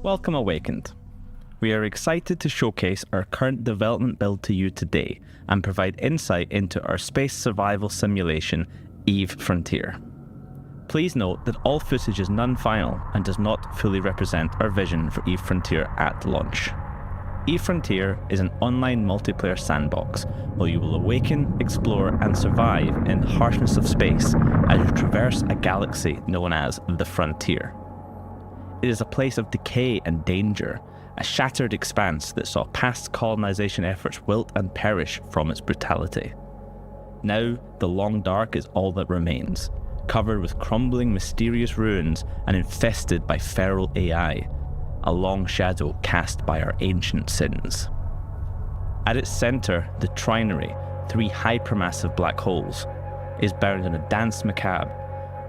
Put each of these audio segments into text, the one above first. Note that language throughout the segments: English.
Welcome Awakened. We are excited to showcase our current development build to you today and provide insight into our space survival simulation, EVE Frontier. Please note that all footage is non-final and does not fully represent our vision for EVE Frontier at launch. EVE Frontier is an online multiplayer sandbox where you will awaken, explore and survive in the harshness of space as you traverse a galaxy known as the Frontier. It is a place of decay and danger, a shattered expanse that saw past colonization efforts wilt and perish from its brutality. Now, the Long Dark is all that remains, covered with crumbling mysterious ruins and infested by feral AI, a long shadow cast by our ancient sins. At its centre, the Trinary, 3 hypermassive black holes, is bound in a dance macabre,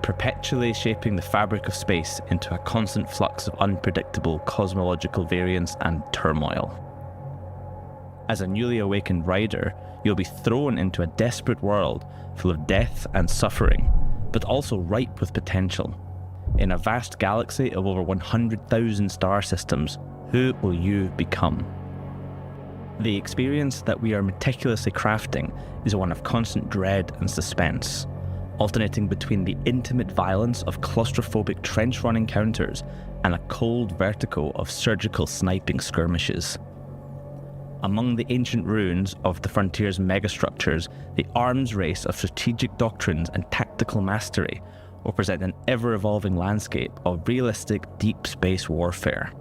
perpetually shaping the fabric of space into a constant flux of unpredictable cosmological variance and turmoil. As a newly awakened rider, you'll be thrown into a desperate world full of death and suffering, but also ripe with potential. In a vast galaxy of over 100,000 star systems, who will you become? The experience that we are meticulously crafting is one of constant dread and suspense, alternating between the intimate violence of claustrophobic trench-run encounters and a cold vertigo of surgical sniping skirmishes. Among the ancient ruins of the Frontier's megastructures, the arms race of strategic doctrines and tactical mastery will present an ever-evolving landscape of realistic deep space warfare.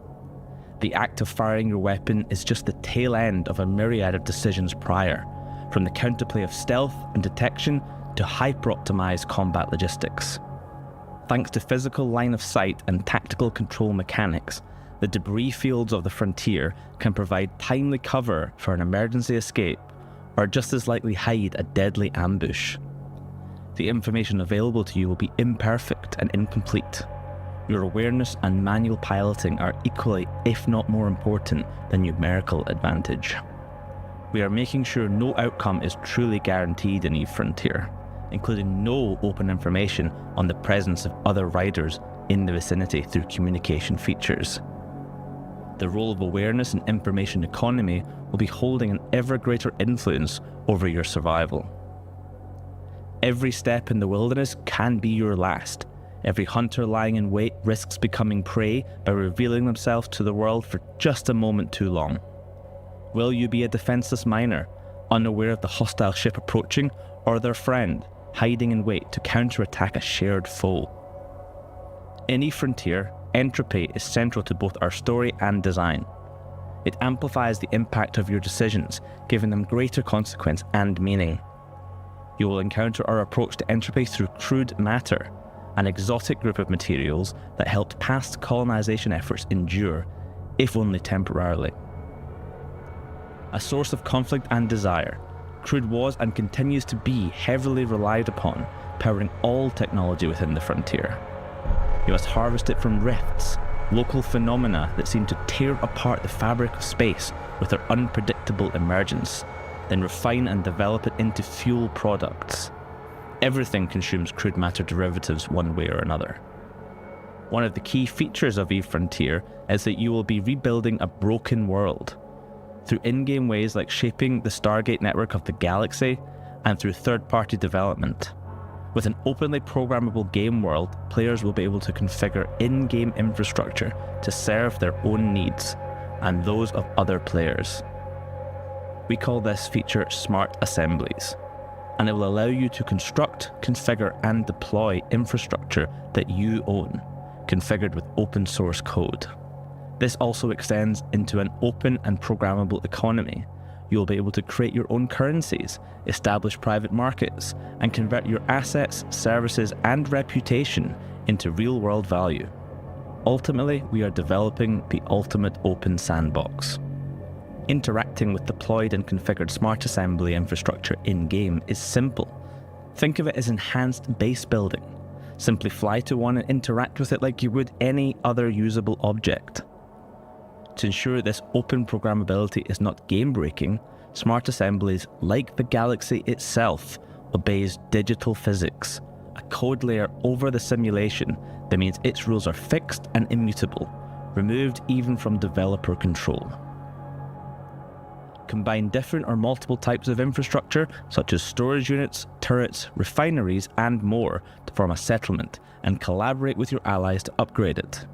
The act of firing your weapon is just the tail end of a myriad of decisions prior, from the counterplay of stealth and detection to hyper-optimized combat logistics. Thanks to physical line of sight and tactical control mechanics, the debris fields of the Frontier can provide timely cover for an emergency escape, or just as likely hide a deadly ambush. The information available to you will be imperfect and incomplete. Your awareness and manual piloting are equally, if not more important, than numerical advantage. We are making sure no outcome is truly guaranteed in EVE Frontier, including no open information on the presence of other riders in the vicinity through communication features. The role of awareness and information economy will be holding an ever greater influence over your survival. Every step in the wilderness can be your last. Every hunter lying in wait risks becoming prey by revealing themselves to the world for just a moment too long. Will you be a defenseless miner, unaware of the hostile ship approaching, or their friend, hiding in wait to counterattack a shared foe? In EVE Frontier, entropy is central to both our story and design. It amplifies the impact of your decisions, giving them greater consequence and meaning. You will encounter our approach to entropy through crude matter, an exotic group of materials that helped past colonization efforts endure, if only temporarily. A source of conflict and desire, crude was and continues to be heavily relied upon, powering all technology within the Frontier. You must harvest it from rifts, local phenomena that seem to tear apart the fabric of space with their unpredictable emergence, then refine and develop it into fuel products. Everything consumes crude matter derivatives one way or another. One of the key features of EVE Frontier is that you will be rebuilding a broken world, through in-game ways like shaping the Stargate network of the galaxy and through third-party development. With an openly programmable game world, players will be able to configure in-game infrastructure to serve their own needs and those of other players. We call this feature Smart Assemblies, and it will allow you to construct, configure and deploy infrastructure that you own, configured with open source code. This also extends into an open and programmable economy. You will be able to create your own currencies, establish private markets, and convert your assets, services, and reputation into real-world value. Ultimately, we are developing the ultimate open sandbox. Interacting with deployed and configured smart assembly infrastructure in-game is simple. Think of it as enhanced base building. Simply fly to one and interact with it like you would any other usable object. To ensure this open programmability is not game-breaking, Smart Assemblies, like the galaxy itself, obeys digital physics, a code layer over the simulation that means its rules are fixed and immutable, removed even from developer control. Combine different or multiple types of infrastructure, such as storage units, turrets, refineries, and more, to form a settlement, and collaborate with your allies to upgrade it.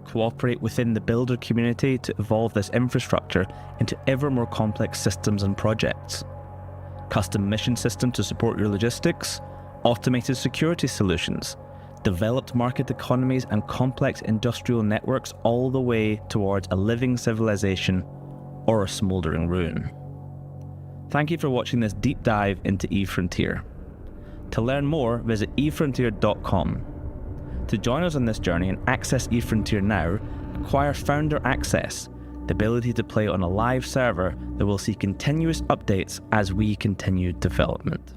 Cooperate within the builder community to evolve this infrastructure into ever more complex systems and projects. Custom mission systems to support your logistics, automated security solutions, developed market economies and complex industrial networks, all the way towards a living civilization or a smouldering ruin. Thank you for watching this deep dive into Eve Frontier. To learn more, visit evefrontier.com. To join us on this journey and access Eve Frontier now, acquire Founder Access, the ability to play on a live server that will see continuous updates as we continue development.